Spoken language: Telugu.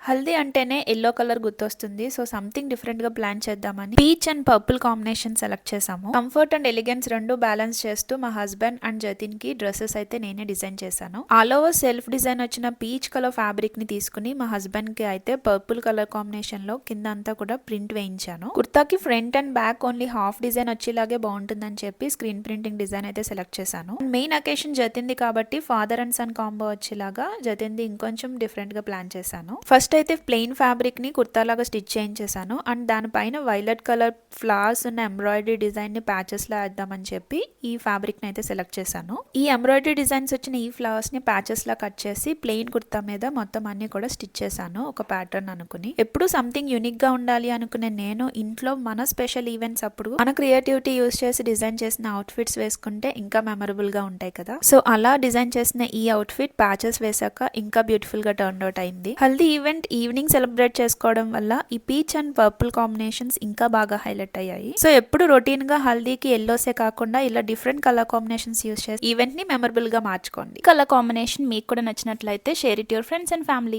హల్దీ అంటేనే ఎల్లో కలర్ గుర్తొస్తుంది. సో సంథింగ్ డిఫరెంట్ గా ప్లాన్ చేద్దామని peach and purple combination select చేసాము. కంఫర్ట్ అండ్ ఎలిగెన్స్ రెండు బ్యాలెన్స్ చేస్తూ మా హస్బెండ్ అండ్ జతిన్ కి డ్రెస్సెస్ అయితే నేనే డిజైన్ చేశాను. ఆల్ ఓవర్ సెల్ఫ్ డిజైన్ వచ్చిన పీచ్ కలర్ ఫ్యాబ్రిక్ ని తీసుకుని మా హస్బెండ్ కి అయితే పర్పుల్ కలర్ కాంబినేషన్ లో కింద అంతా కూడా ప్రింట్ వేయించాను. కుర్తాకి front and back only half design వచ్చేలాగే బాగుంటుందని చెప్పి స్క్రీన్ ప్రింటింగ్ డిజైన్ అయితే సెలెక్ట్ చేశాను. మెయిన్ అకేషన్ జతిన్ది కాబట్టి ఫాదర్ అండ్ సన్ కాంబో వచ్చేలాగా జతిన్ది ఇంకొంచెం డిఫరెంట్ గా ప్లాన్ చేశాను. ఫస్ట్ అయితే ప్లెయిన్ ఫ్యాబ్రిక్ ని కుర్తాలాగా స్టిచ్ చేయించేసాను అండ్ దానిపైన వైలెట్ కలర్ ఫ్లవర్స్ ఉన్న ఎంబ్రాయిడరీ డిజైన్ ని ప్యాచెస్ లా వేద్దామని చెప్పి ఈ ఫ్యాబ్రిక్ ని అయితే సెలెక్ట్ చేశాను. ఈ ఎంబ్రాయిడరీ డిజైన్స్ వచ్చిన ఈ ఫ్లవర్స్ ని ప్యాచెస్ లా కట్ చేసి ప్లెయిన్ కుర్తా మీద మొత్తం అన్ని కూడా స్టిచ్ చేశాను ఒక ప్యాటర్న్ అనుకుని. ఎప్పుడు సంథింగ్ యూనిక్ గా ఉండాలి అనుకునే నేను ఇంట్లో మన స్పెషల్ ఈవెంట్స్ అప్పుడు మన క్రియేటివిటీ యూస్ చేసి డిజైన్ చేసిన అవుట్ ఫిట్స్ వేసుకుంటే ఇంకా మెమరబుల్ గా ఉంటాయి కదా. సో అలా డిజైన్ చేసిన ఈ అవుట్ ఫిట్ ప్యాచెస్ వేసాక ఇంకా బ్యూటిఫుల్ గా టర్న్ అవుట్ అయింది. హల్దీ ఈవెంట్ ఈవినింగ్ సెలబ్రేట్ చేసుకోవడం వల్ల ఈ పీచ్ అండ్ పర్పుల్ కాంబినేషన్స్ ఇంకా బాగా హైలైట్ అయ్యాయి. సో ఎప్పుడు రొటీన్ గా హల్దీకి ఎల్లోసే కాకుండా ఇలా డిఫరెంట్ కలర్ కాంబినేషన్స్ యూస్ చేసి ఈవెంట్ ని మెమరబుల్ గా మార్చుకోండి. కలర్ కాంబినేషన్ మీకు కూడా నచ్చినట్లయితే share it your friends and family.